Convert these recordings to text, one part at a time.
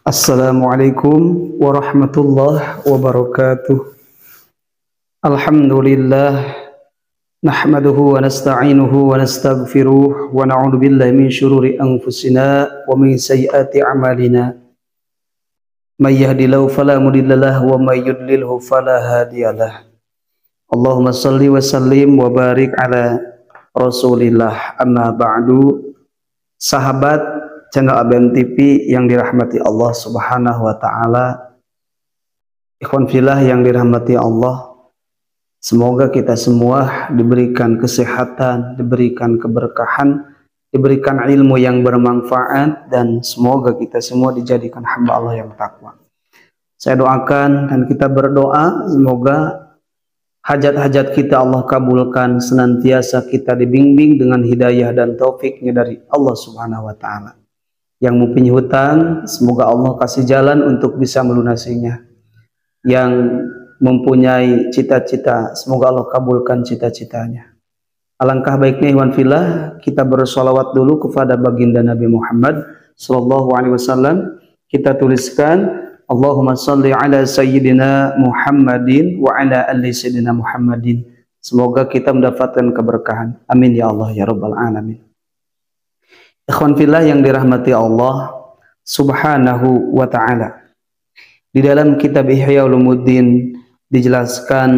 Assalamualaikum warahmatullahi wabarakatuh. Alhamdulillah nahmaduhu wa nasta'inuhu wa nastaghfiruh wa na'udzu billahi min syururi anfusina wa min sayyiati a'malina. May yahdihillahu fala mudhillalah wa may yudlilhu fala hadiyalah. Allahumma shalli wa sallim wa barik ala Rasulillah. Amma ba'du. Sahabat channel ABM TV yang dirahmati Allah Subhanahu wa taala, ikhwan fillah yang dirahmati Allah, semoga kita semua diberikan kesehatan, diberikan keberkahan, diberikan ilmu yang bermanfaat, dan semoga kita semua dijadikan hamba Allah yang takwa. Saya doakan dan kita berdoa semoga hajat-hajat kita Allah kabulkan, senantiasa kita dibimbing dengan hidayah dan taufiknya dari Allah Subhanahu wa taala. Yang mempunyai hutang, semoga Allah kasih jalan untuk bisa melunasinya. Yang mempunyai cita-cita, semoga Allah kabulkan cita-citanya. Alangkah baiknya ikhwan fillah, kita bersolawat dulu kepada baginda Nabi Muhammad sallallahu alaihi wasallam. Kita tuliskan Allahumma salli ala sayyidina Muhammadin wa ala ali sayyidina Muhammadin. Semoga kita mendapatkan keberkahan. Amin ya Allah ya rabbal alamin. Ikhwan fillah yang dirahmati Allah Subhanahu wa ta'ala, di dalam kitab Ihya Ulumuddin dijelaskan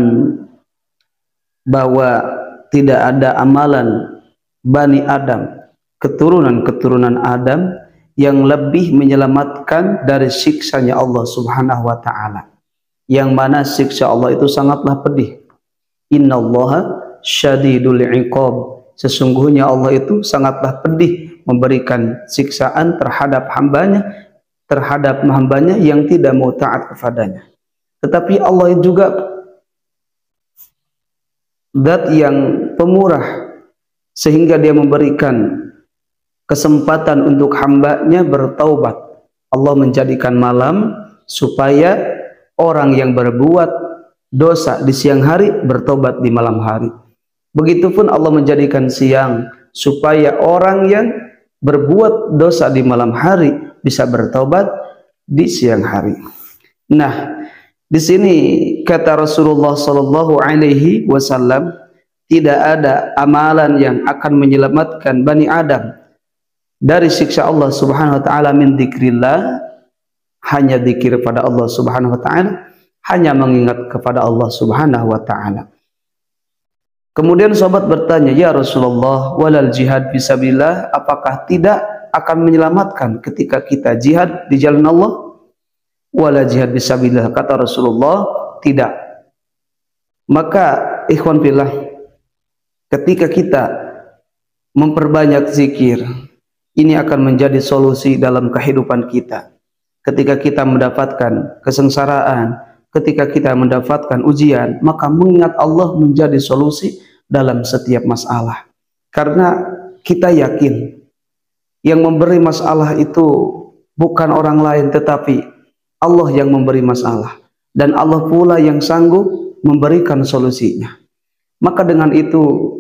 bahwa tidak ada amalan Bani Adam, keturunan Adam, yang lebih menyelamatkan dari siksanya Allah Subhanahu wa ta'ala, yang mana siksa Allah itu sangatlah pedih. Innallaha syadidul iqab, sesungguhnya Allah itu sangatlah pedih memberikan siksaan terhadap hambanya yang tidak mau taat kepadanya. Tetapi Allah juga zat yang pemurah, sehingga dia memberikan kesempatan untuk hambanya bertaubat. Allah menjadikan malam supaya orang yang berbuat dosa di siang hari bertobat di malam hari. Begitupun Allah menjadikan siang supaya orang yang berbuat dosa di malam hari bisa bertobat di siang hari. Nah, di sini kata Rasulullah sallallahu alaihi wasallam, tidak ada amalan yang akan menyelamatkan Bani Adam dari siksa Allah Subhanahu wa taala min dzikrillah, hanya zikir pada Allah Subhanahu wa taala, hanya mengingat kepada Allah Subhanahu wa taala. Kemudian sahabat bertanya, ya Rasulullah, walal jihad fisabilillah, apakah tidak akan menyelamatkan ketika kita jihad di jalan Allah? Wala jihad fisabilillah, kata Rasulullah, tidak. Maka ikhwan fillah, ketika kita memperbanyak zikir, ini akan menjadi solusi dalam kehidupan kita. Ketika kita mendapatkan kesengsaraan, ketika kita mendapatkan ujian, maka mengingat Allah menjadi solusi dalam setiap masalah. Karena kita yakin yang memberi masalah itu bukan orang lain, tetapi Allah yang memberi masalah, dan Allah pula yang sanggup memberikan solusinya. Maka dengan itu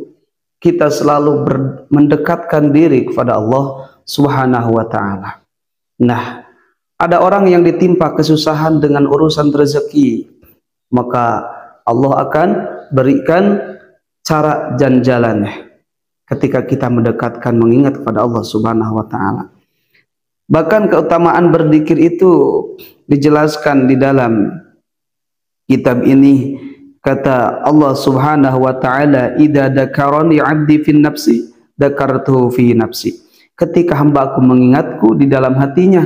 kita selalu mendekatkan diri kepada Allah Subhanahu wa ta'ala. Nah, ada orang yang ditimpa kesusahan dengan urusan rezeki, maka Allah akan berikan cara dan jalannya ketika kita mendekatkan mengingat kepada Allah Subhanahu wa ta'ala. Bahkan keutamaan berzikir itu dijelaskan di dalam kitab ini. Kata Allah Subhanahu wa ta'ala, idza dzakarani 'abdi fin nafsi dzakartuhu fi nafsi. Ketika hamba-Ku mengingatku di dalam hatinya,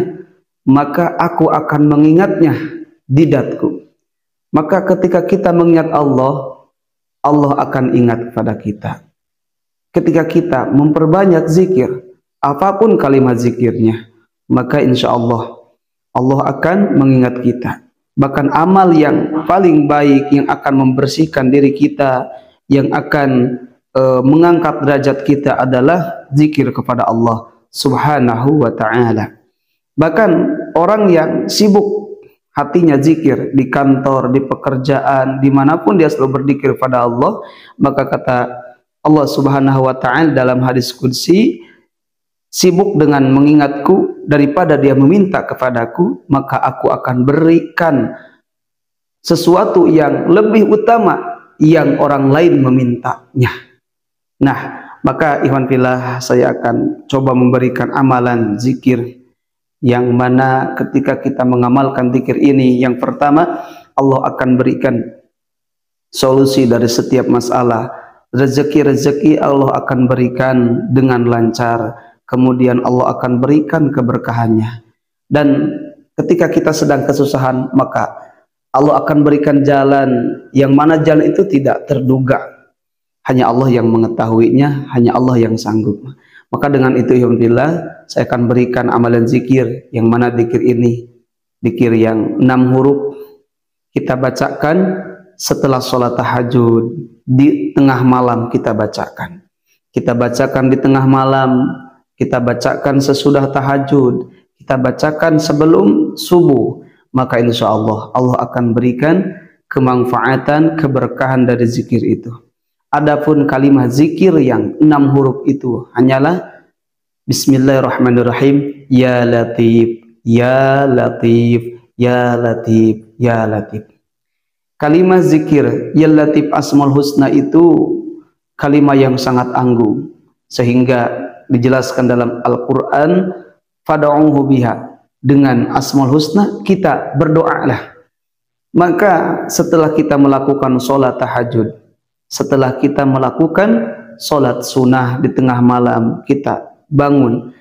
maka Aku akan mengingatnya di zatku. Maka ketika kita mengingat Allah, Allah akan ingat kepada kita. Ketika kita memperbanyak zikir, apapun kalimat zikirnya, maka insya Allah Allah akan mengingat kita. Bahkan amal yang paling baik yang akan membersihkan diri kita, yang akan mengangkat derajat kita adalah zikir kepada Allah Subhanahu wa ta'ala. Bahkan orang yang sibuk hatinya zikir di kantor, di pekerjaan, dimanapun dia selalu berzikir pada Allah, maka kata Allah Subhanahu wa ta'ala dalam hadis qudsi, sibuk dengan mengingatku daripada dia meminta kepadaku, maka aku akan berikan sesuatu yang lebih utama yang orang lain memintanya. Nah, maka ikhwan fillah, saya akan coba memberikan amalan zikir yang mana ketika kita mengamalkan zikir ini, yang pertama, Allah akan berikan solusi dari setiap masalah. Rezeki-rezeki Allah akan berikan dengan lancar. Kemudian Allah akan berikan keberkahannya. Dan ketika kita sedang kesusahan, maka Allah akan berikan jalan yang mana jalan itu tidak terduga. Hanya Allah yang mengetahuinya, hanya Allah yang sanggup. Maka dengan itu alhamdulillah, saya akan berikan amalan zikir yang mana zikir ini zikir yang 6 huruf kita bacakan setelah sholat tahajud, di tengah malam kita bacakan. Kita bacakan di tengah malam, kita bacakan sesudah tahajud, kita bacakan sebelum subuh. Maka insya Allah Allah akan berikan kemanfaatan, keberkahan dari zikir itu. Adapun kalimat zikir yang 6 huruf itu hanyalah Bismillahirrahmanirrahim, Ya Latif, Ya Latif, Ya Latif, Ya Latif. Kalimat zikir Ya Latif Asmaul Husna itu kalimat yang sangat anggun, sehingga dijelaskan dalam Al-Quran, fad'uhu biha, dengan Asmaul Husna kita berdoalah. Maka setelah kita melakukan sholat tahajud, setelah kita melakukan sholat sunnah di tengah malam, kita bangun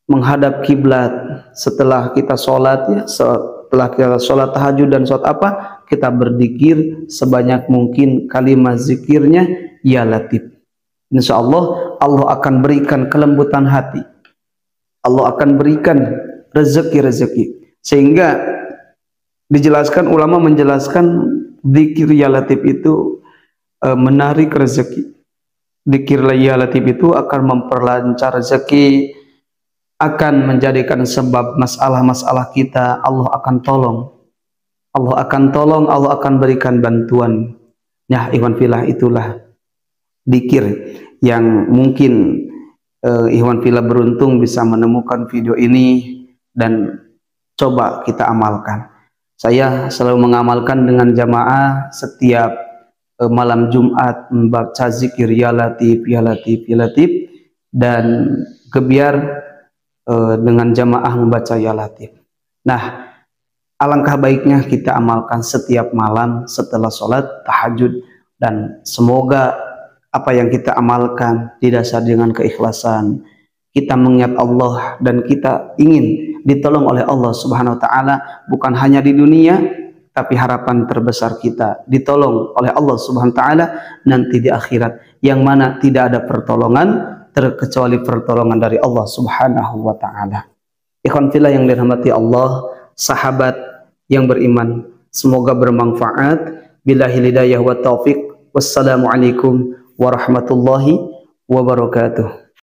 menghadap kiblat. Setelah kita sholat, ya, setelah kita sholat tahajud dan sholat apa, kita berzikir sebanyak mungkin kalimat zikirnya Ya Latif. Insya Allah Allah akan berikan kelembutan hati, Allah akan berikan rezeki-rezeki, sehingga dijelaskan, ulama menjelaskan zikir Ya Latif itu menarik rezeki. Zikir Ya Latif itu akan memperlancar rezeki, akan menjadikan sebab masalah-masalah kita Allah akan tolong, Allah akan tolong, Allah akan berikan bantuan. Nah, ikhwan fillah, itulah zikir yang mungkin ikhwan fillah beruntung bisa menemukan video ini dan coba kita amalkan. Saya selalu mengamalkan dengan jamaah setiap malam Jumat membaca zikir Ya Latif, Ya Latif, Ya Latif, dan kebiar dengan jamaah membaca Ya Latif. Nah, alangkah baiknya kita amalkan setiap malam setelah sholat tahajud, dan semoga apa yang kita amalkan didasari dengan keikhlasan. Kita mengingat Allah dan kita ingin ditolong oleh Allah Subhanahu wa taala, bukan hanya di dunia, tapi harapan terbesar kita ditolong oleh Allah Subhanahu wa taala nanti di akhirat, yang mana tidak ada pertolongan terkecuali pertolongan dari Allah Subhanahu wa taala. Ikhwan fillah yang dirahmati Allah, sahabat yang beriman, semoga bermanfaat. Billahi hidayah wa taufik. Wassalamualaikum warahmatullahi wabarakatuh.